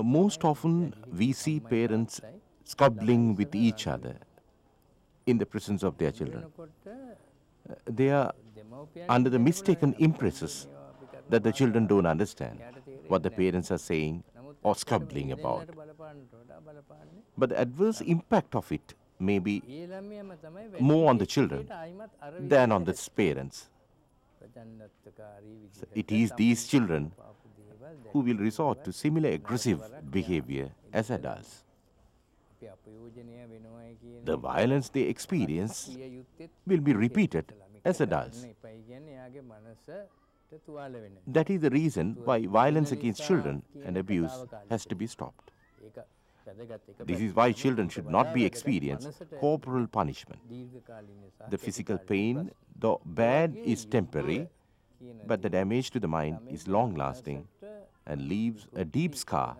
Most often we see parents squabbling with each other in the presence of their children. They are under the mistaken impresses that the children don't understand what the parents are saying or squabbling about. But the adverse impact of it may be more on the children than on the parents. So it is these children who will resort to similar aggressive behavior as adults. The violence they experience will be repeated as adults. That is the reason why violence against children and abuse has to be stopped. This is why children should not be experiencing corporal punishment. The physical pain, though bad, is temporary, but the damage to the mind is long-lasting and leaves a deep scar,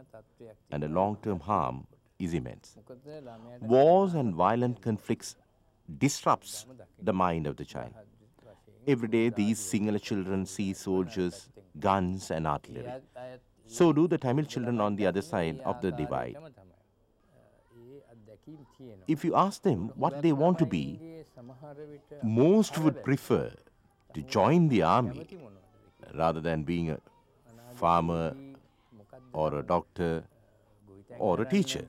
and the long-term harm is immense. Wars and violent conflicts disrupts the mind of the child. Every day these Sinhala children see soldiers, guns and artillery. So do the Tamil children on the other side of the divide. If you ask them what they want to be, most would prefer to join the army rather than being a farmer or a doctor or a teacher.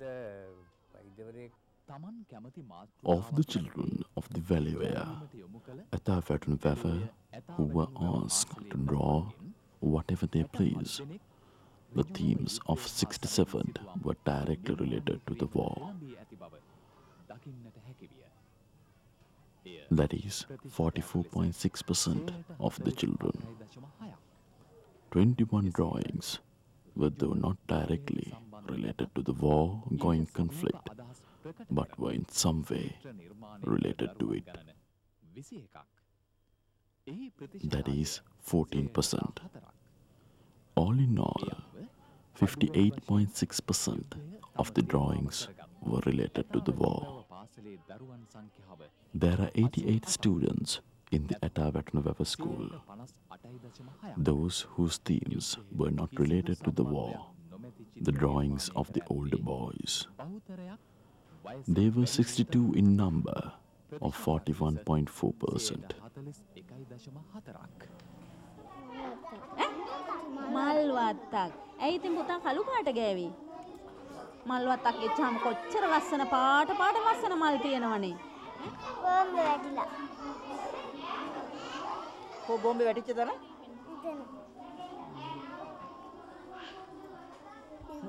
Of the children of the Valivaya, Athavatun Vafa, who were asked to draw whatever they please, the themes of 67 were directly related to the war. That is 44.6% of the children. 21 drawings were though not directly related to the war-going conflict, but were in some way related to it. That is 14%. All in all, 58.6% of the drawings were related to the war. There are 88 students in the Athavatnavava school, those whose themes were not related to the war, the drawings of the older boys. They were 62 in number, of 41.4%. මල්වත්තක්. ඇයි ඉතින් පුතා කළු පාට ගෑවි? මල්වත්තක් එච්චාම කොච්චර ලස්සන පාට ලස්සන මල් තියෙනවනේ. බෝම්බ වැටිලා. කො බෝම්බේ වැටිච්ච තැන?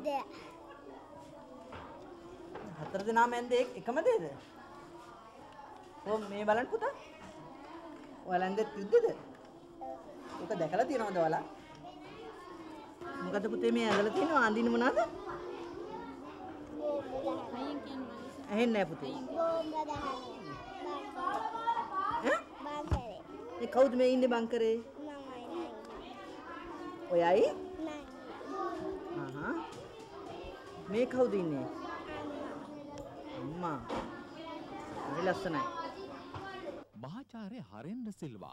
දෙය. හතර දෙනාම ඇන්දේ එකම දෙයද? ඔව් මේ බලන්න පුතා. ඔයාලා ඇන්දෙත් යුද්ධද? ඔක දැකලා තියෙනවද ඔයාලා? මොකද පුතේ මේ ඇඳලා තියෙනවා අඳින්න මොනවද? ඇහෙන්නේ නැහැ පුතේ. බෝම්බ දාන්නේ. ඈ? බංකරේ. මේ කවුද මේ ඉන්නේ බංකරේ? මමයි. ඔයයි? නෑ. ආහා. මේ කවුද ඉන්නේ? අම්මා. හරි ලස්සනයි.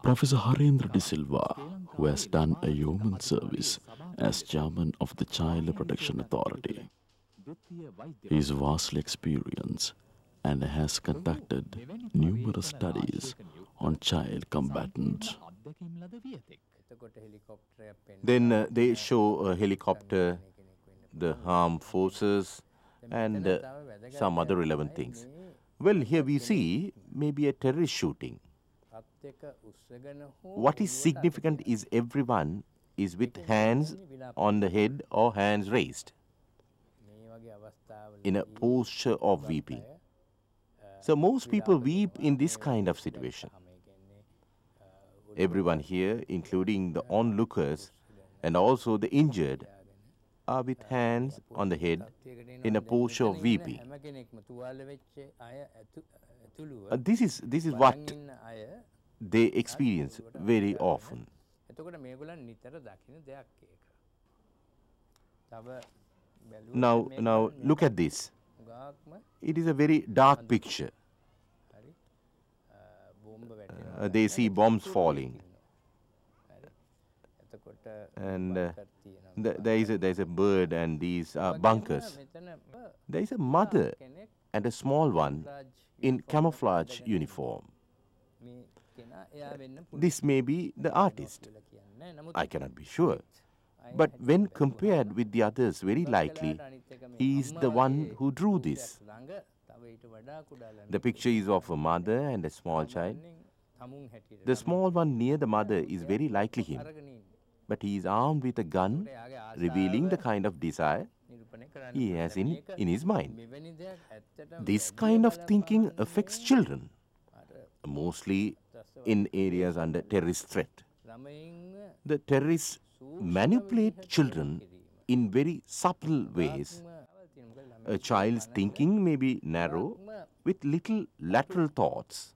Professor Harendra De Silva, who has done a yeoman service as chairman of the Child Protection Authority, is vastly experienced and has conducted numerous studies on child combatants. Then they show a helicopter, the armed forces, and some other relevant things. Well, here we see maybe a terrorist shooting. What is significant is everyone is with hands on the head or hands raised in a posture of weeping. So most people weep in this kind of situation. Everyone here, including the onlookers and also the injured, are with hands on the head in a posture of weeping. This is what they experience very often. Now look at this. It is a very dark picture. They see bombs falling. And there is a bird and these bunkers. There is a mother and a small one in camouflage uniform. This may be the artist. I cannot be sure. But when compared with the others, very likely he is the one who drew this. The picture is of a mother and a small child. The small one near the mother is very likely him. But he is armed with a gun, revealing the kind of desire he has in his mind. This kind of thinking affects children, mostly in areas under terrorist threat. The terrorists manipulate children in very subtle ways. A child's thinking may be narrow with little lateral thoughts.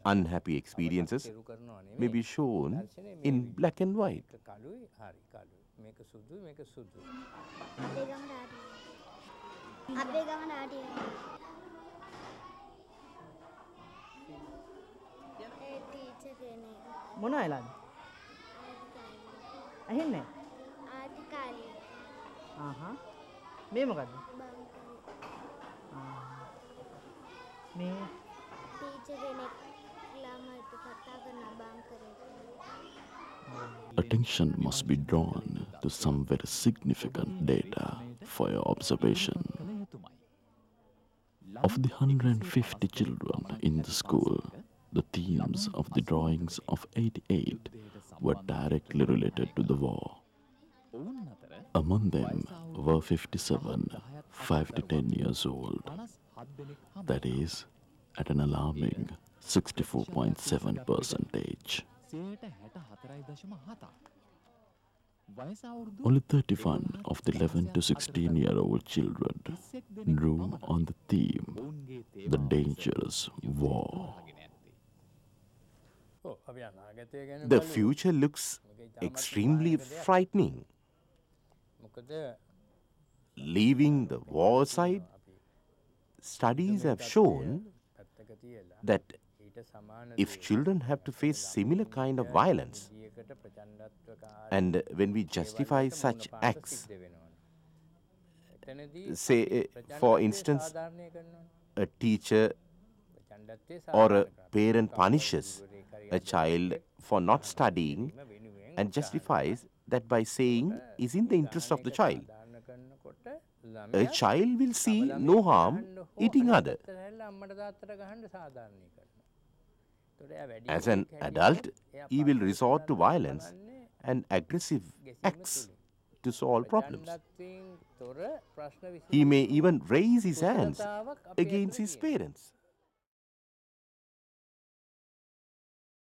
Unhappy experiences may be shown in black and white. මොන අයලාද? ඇහෙන්නේ? ආදිකාලේ ආහා. මේ මොකද්ද? මේ teacher කෙනෙක් ළමයිට කතා කරන බංකරේ. Attention must be drawn to some very significant data for your observation. Of the 150 children in the school, the themes of the drawings of 88 were directly related to the war. Among them were 57, 5 to 10 years old. That is, at an alarming 64.7%. Only 31 of the 11 to 16-year-old children drew on the theme, the dangerous war. The future looks extremely frightening. Leaving the war aside, studies have shown that if children have to face similar kind of violence, and when we justify such acts, say, for instance, a teacher or a parent punishes a child for not studying and justifies that by saying is in the interest of the child, a child will see no harm eating other. As an adult, he will resort to violence and aggressive acts to solve problems. He may even raise his hands against his parents.